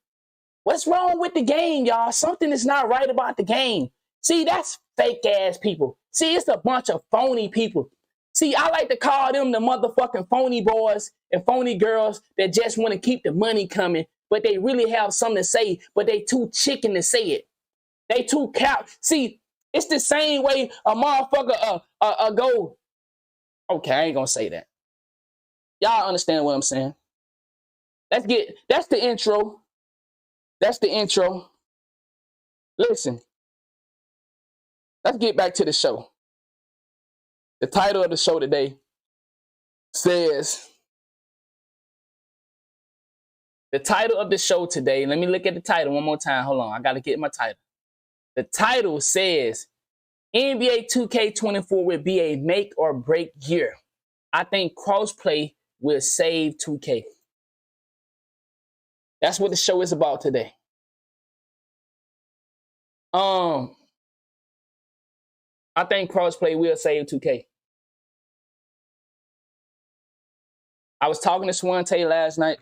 What's wrong with the game, y'all? Something is not right about the game. See, that's fake ass people. See, it's a bunch of phony people. See, I like to call them the motherfucking phony boys and phony girls that just want to keep the money coming, but they really have something to say, but they too chicken to say it. They too cow. See, it's the same way a motherfucker go. Okay, I ain't gonna say that. Y'all understand what I'm saying? That's the intro. That's the intro. Listen, let's get back to the show. The title of the show today says, the title of the show today, let me look at the title one more time. Hold on, I got to get my title. The title says, NBA 2K24 will be a make or break year. I think crossplay will save 2K. That's what the show is about today. I think crossplay will save 2K. I was talking to Swante last night.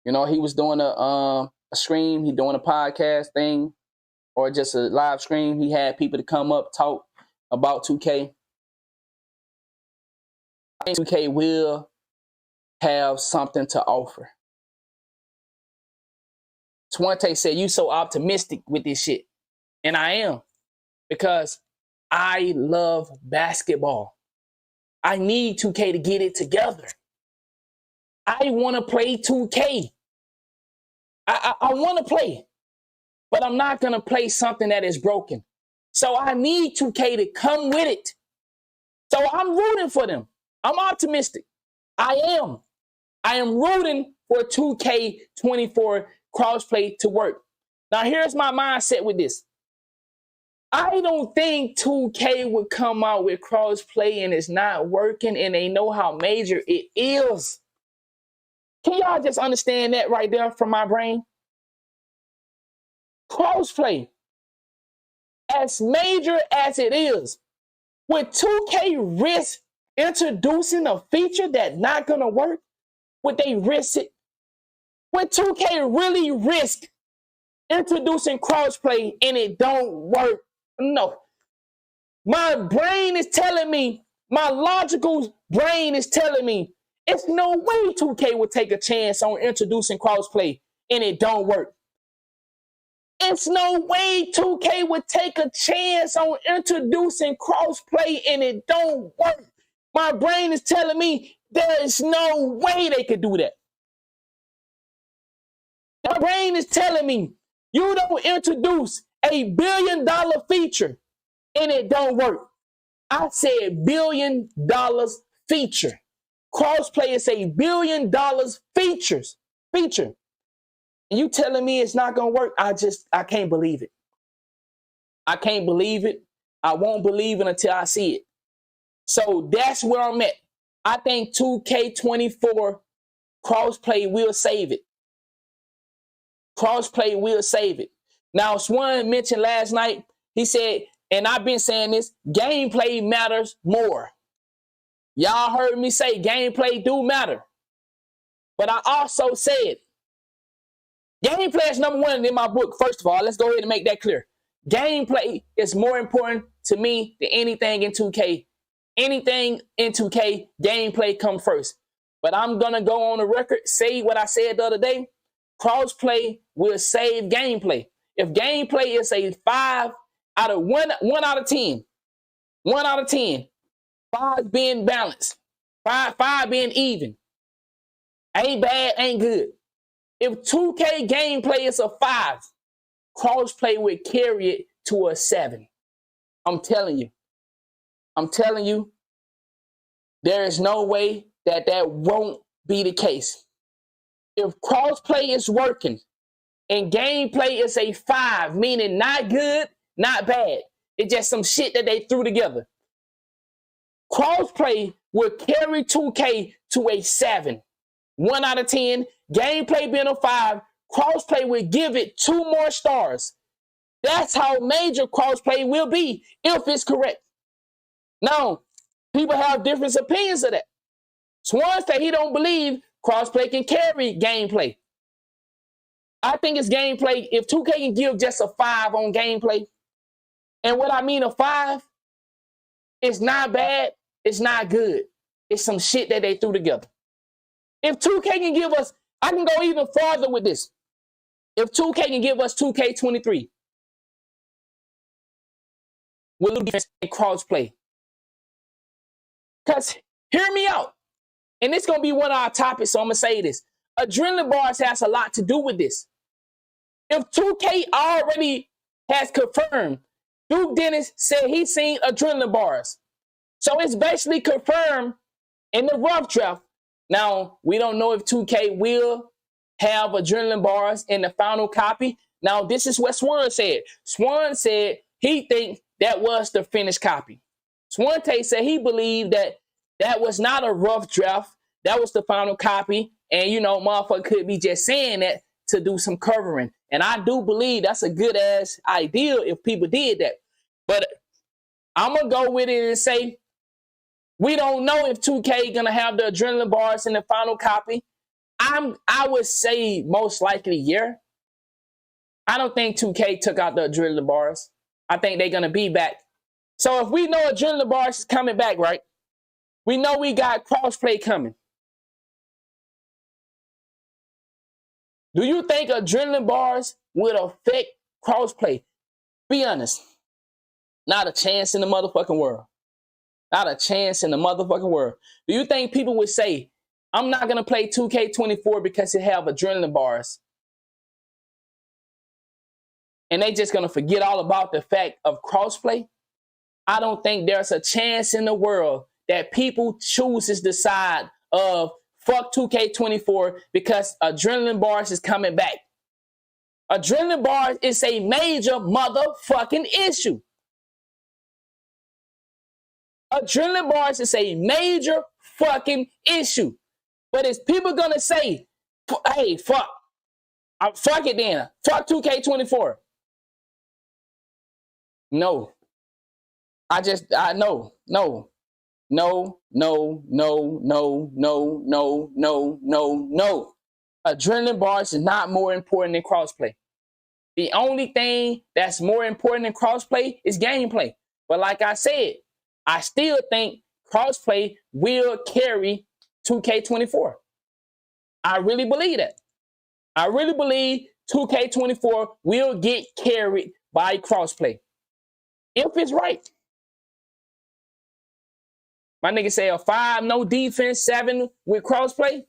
You know, he was doing a stream. He doing a podcast thing or just a live stream. He had people to come up, talk about 2K. I think 2K will have something to offer. Swante said, you so optimistic with this shit. And I am. Because I love basketball. I need 2K to get it together. I want to play 2K. I want to play. But I'm not going to play something that is broken. So I need 2K to come with it. So I'm rooting for them. I'm optimistic. I am rooting for 2K24 crossplay to work. Now here's my mindset with this. I don't think 2K would come out with crossplay and it's not working and they know how major it is. Can y'all just understand that right there from my brain? Crossplay, as major as it is, would 2K risk introducing a feature that's not going to work? Would they risk it? Would 2K really risk introducing crossplay and it don't work? No. My brain is telling me, my logical brain is telling me, it's no way 2K would take a chance on introducing crossplay and it don't work. It's no way 2K would take a chance on introducing crossplay and it don't work. My brain is telling me there is no way they could do that. My brain is telling me you don't introduce $1 billion feature and it don't work. I said $1 billion feature. Crossplay is $1 billion feature. And you telling me it's not going to work? I can't believe it. I can't believe it. I won't believe it until I see it. So that's where I'm at. I think 2K24 crossplay will save it. Crossplay will save it. Now, Swan mentioned last night, he said, and I've been saying this, gameplay matters more. Y'all heard me say gameplay do matter. But I also said, gameplay is number one in my book. First of all, let's go ahead and make that clear. Gameplay is more important to me than anything in 2K. Anything in 2K, gameplay comes first. But I'm going to go on the record, say what I said the other day. Crossplay will save gameplay. If gameplay is a 5 out of 1 out of 10, 1 out of 10, 5 being balanced, 5 being even, Ain't bad, ain't good. If 2K gameplay is a 5, crossplay would carry it to a 7. I'm telling you. I'm telling you, there is no way that won't be the case. If crossplay is working and gameplay is a 5, meaning not good, not bad, it's just some shit that they threw together, crossplay will carry 2K to a 7. 1 out of 10. Gameplay being a 5, crossplay will give it 2 more stars. That's how major crossplay will be if it's correct. Now, people have different opinions of that. Swan said he don't believe crossplay can carry gameplay. I think it's gameplay. If 2K can give just a 5 on gameplay, and what I mean a 5, it's not bad, it's not good. It's some shit that they threw together. If 2K can give us, I can go even farther with this. If 2K can give us 2K23 with little defense and crossplay. Because, hear me out. And it's going to be one of our topics, so I'm going to say this. Adrenaline bars has a lot to do with this. If 2K already has confirmed, Duke Dennis said he's seen adrenaline bars. So it's basically confirmed in the rough draft. Now, we don't know if 2K will have adrenaline bars in the final copy. Now, this is what Swan said. Swan said he thinks that was the finished copy. Swante said he believed that was not a rough draft. That was the final copy. And, you know, motherfucker could be just saying that to do some covering. And I do believe that's a good-ass idea if people did that. But I'm going to go with it and say we don't know if 2K going to have the adrenaline bars in the final copy. I would say most likely, yeah. I don't think 2K took out the adrenaline bars. I think they're going to be back. So if we know adrenaline bars is coming back, right? We know we got crossplay coming. Do you think adrenaline bars would affect crossplay? Be honest. Not a chance in the motherfucking world. Not a chance in the motherfucking world. Do you think people would say, I'm not going to play 2K24 because it have adrenaline bars? And they just going to forget all about the fact of crossplay? I don't think there's a chance in the world that people chooses the side of fuck 2K24 because adrenaline bars is coming back. Adrenaline bars is a major motherfucking issue. Adrenaline bars is a major fucking issue. But is people gonna say, hey, fuck it then. Fuck 2K24. No. No. Adrenaline bars is not more important than crossplay. The only thing that's more important than crossplay is gameplay. But like I said, I still think crossplay will carry 2K24. I really believe that. I really believe 2K24 will get carried by crossplay. If it's right. My nigga say a 5, no defense, 7 with crossplay.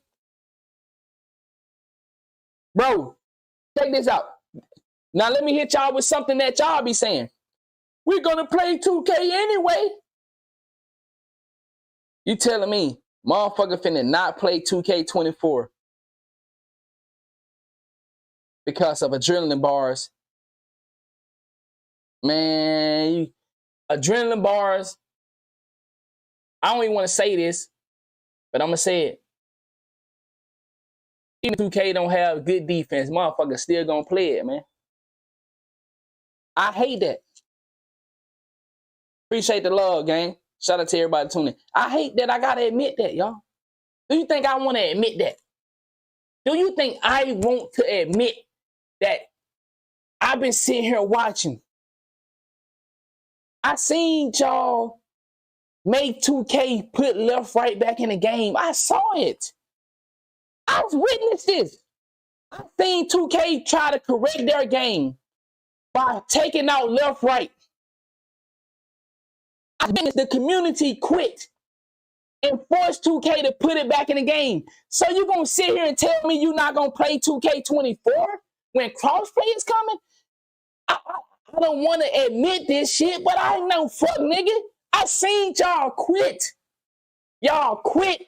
Bro, check this out. Now let me hit y'all with something that y'all be saying. We're going to play 2K anyway. You telling me motherfucker finna not play 2K24 because of adrenaline bars? Man, adrenaline bars, I don't even want to say this, but I'm going to say it. Even if 2K don't have good defense, motherfucker still going to play it, man. I hate that. Appreciate the love, gang. Shout out to everybody tuning. I hate that I got to admit that, y'all. Do you think I want to admit that? Do you think I want to admit that I've been sitting here watching? I seen y'all make 2K put left right back in the game. I saw it. I've witnessed this. I've seen 2K try to correct their game by taking out left right. I witnessed the community quit and force 2K to put it back in the game. So you gonna sit here and tell me you're not gonna play 2K24 when crossplay is coming? I don't want to admit this shit, but I ain't no fuck nigga. I seen y'all quit. Y'all quit.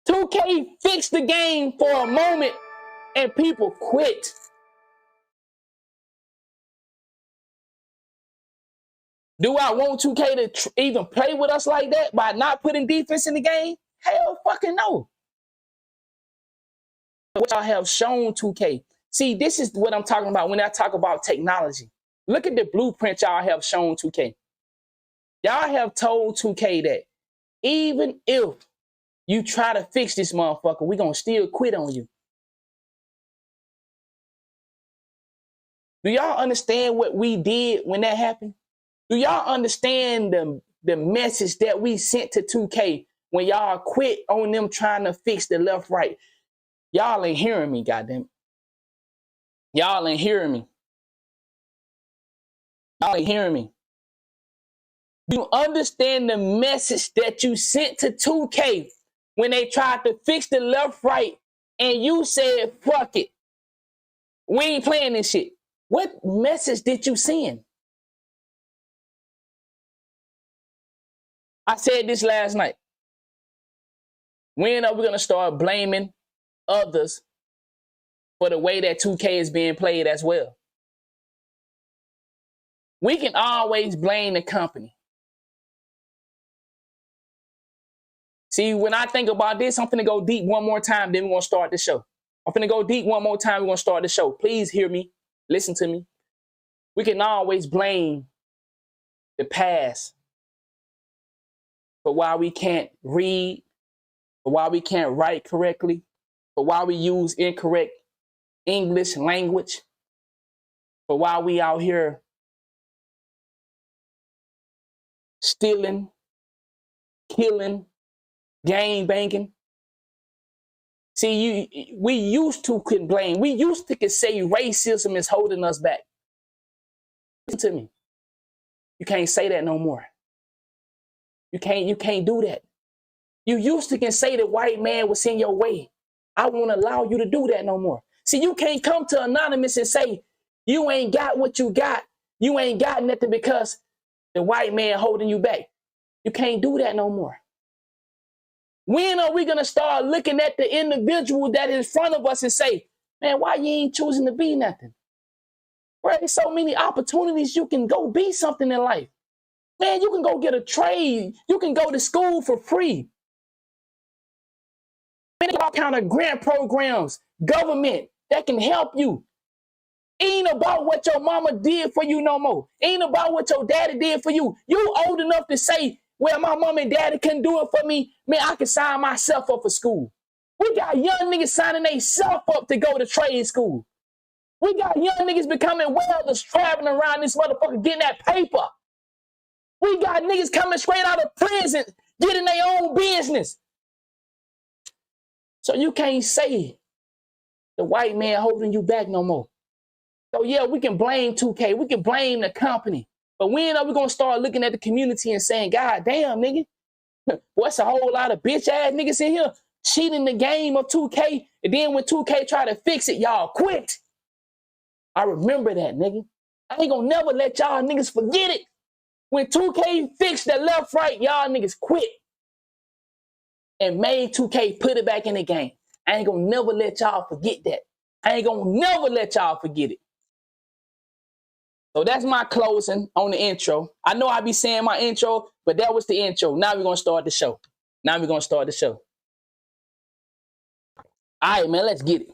2K fixed the game for a moment and people quit. Do I want 2K to even play with us like that by not putting defense in the game? Hell fucking no. What y'all have shown 2K. See, this is what I'm talking about when I talk about technology. Look at the blueprint y'all have shown 2K. Y'all have told 2K that even if you try to fix this motherfucker, we gonna still quit on you. Do y'all understand what we did when that happened? Do y'all understand the message that we sent to 2K when y'all quit on them trying to fix the left right? Y'all ain't hearing me, goddamn. Y'all ain't hearing me. Y'all ain't hearing me. You understand the message that you sent to 2K when they tried to fix the left right and you said, fuck it. We ain't playing this shit. What message did you send? I said this last night. When are we going to start blaming others for the way that 2K is being played as well? We can always blame the company. See, when I think about this, I'm finna go deep one more time, then we're going to start the show. I'm finna go deep one more time, we're going to start the show. Please hear me. Listen to me. We can always blame the past for why we can't read, for why we can't write correctly, for why we use incorrect English language, for why we out here stealing, killing, gang banging. See, we used to complain. We used to say racism is holding us back. Listen to me. You can't say that no more. You can't do that. You used to can say the white man was in your way. I won't allow you to do that no more. See, you can't come to Anonymous and say you ain't got what you got. You ain't got nothing because the white man holding you back. You can't do that no more. When are we going to start looking at the individual that is in front of us and say, man, why you ain't choosing to be nothing? Bro, there's so many opportunities you can go be something in life. Man, you can go get a trade. You can go to school for free. Man, all kind of grant programs, government that can help you. Ain't about what your mama did for you no more. Ain't about what your daddy did for you. You old enough to say, well, my mom and daddy couldn't do it for me. Man, I can sign myself up for school. We got young niggas signing themselves up to go to trade school. We got young niggas becoming welders, traveling around this motherfucker getting that paper. We got niggas coming straight out of prison, getting their own business. So you can't say the white man holding you back no more. So yeah, we can blame 2K. We can blame the company. But when are we going to start looking at the community and saying, God damn, nigga, what's a whole lot of bitch ass niggas in here cheating the game of 2K. And then when 2K try to fix it, y'all quit. I remember that, nigga. I ain't going to never let y'all niggas forget it. When 2K fixed the left, right, y'all niggas quit and made 2K put it back in the game. I ain't going to never let y'all forget that. I ain't going to never let y'all forget it. So that's my closing on the intro. I know I be saying my intro, but that was the intro. Now we're going to start the show. All right, man, let's get it.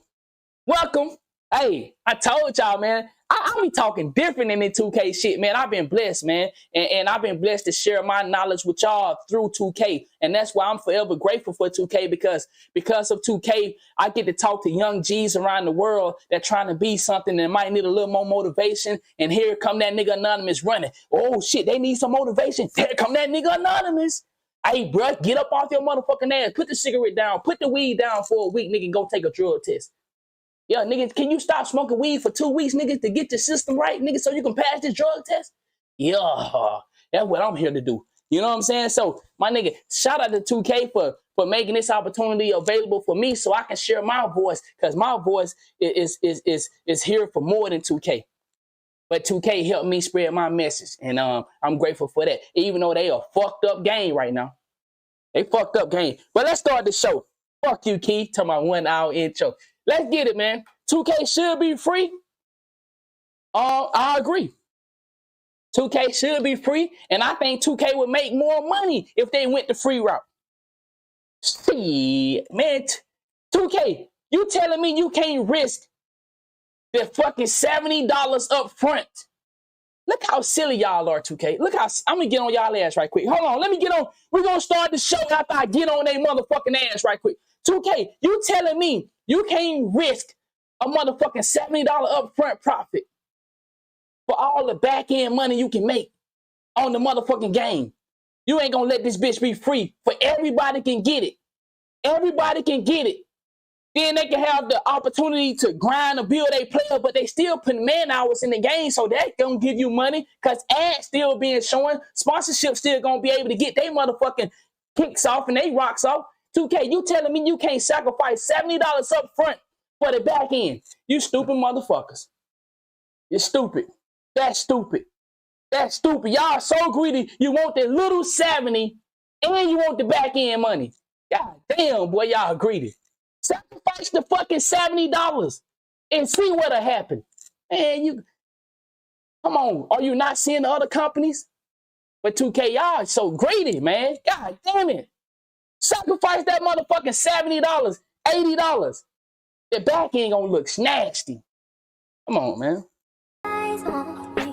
Welcome. Hey, I told y'all, man, I be talking different than the 2K shit, man. I've been blessed, man. And I've been blessed to share my knowledge with y'all through 2K. And that's why I'm forever grateful for 2K because of 2K, I get to talk to young G's around the world that trying to be something that might need a little more motivation. And here come that nigga Anonymous running. Oh, shit, they need some motivation. Here come that nigga Anonymous. Hey, bruh, get up off your motherfucking ass. Put the cigarette down. Put the weed down for a week, nigga, and go take a drug test. Yeah, nigga, can you stop smoking weed for 2 weeks, nigga, to get your system right, nigga, so you can pass this drug test? Yeah, that's what I'm here to do. You know what I'm saying? So, my nigga, shout out to 2K for making this opportunity available for me so I can share my voice, because my voice is here for more than 2K. But 2K helped me spread my message, and I'm grateful for that. Even though they a fucked up game right now. They fucked up game. But let's start the show. Fuck you, Keith. To my 1 hour intro. Let's get it, man. 2K should be free. I agree. 2K should be free, and I think 2K would make more money if they went the free route. See, man, 2K, you telling me you can't risk the fucking $70 up front? Look how silly y'all are, 2K. Look how, I'm gonna get on y'all ass right quick. Hold on, let me get on. We're gonna start the show after I get on their motherfucking ass right quick. 2K, you telling me you can't risk a motherfucking $70 upfront profit for all the back end money you can make on the motherfucking game? You ain't gonna let this bitch be free for everybody can get it. Everybody can get it. Then they can have the opportunity to grind or build a player, but they still put man hours in the game, so that gonna give you money because ads still being shown. Sponsorship still gonna be able to get their motherfucking kicks off and they rocks off. 2K, you telling me you can't sacrifice $70 up front for the back end? You stupid motherfuckers. You're stupid. That's stupid. That's stupid. Y'all so greedy. You want the little 70 and you want the back end money. God damn, boy, y'all greedy. Sacrifice the fucking $70 and see what'll happen. Man, you come on. Are you not seeing the other companies? But 2K, y'all so greedy, man. God damn it. Sacrifice that motherfucking $70, $80. The back end gonna look nasty. Come on, man.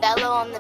Bello on the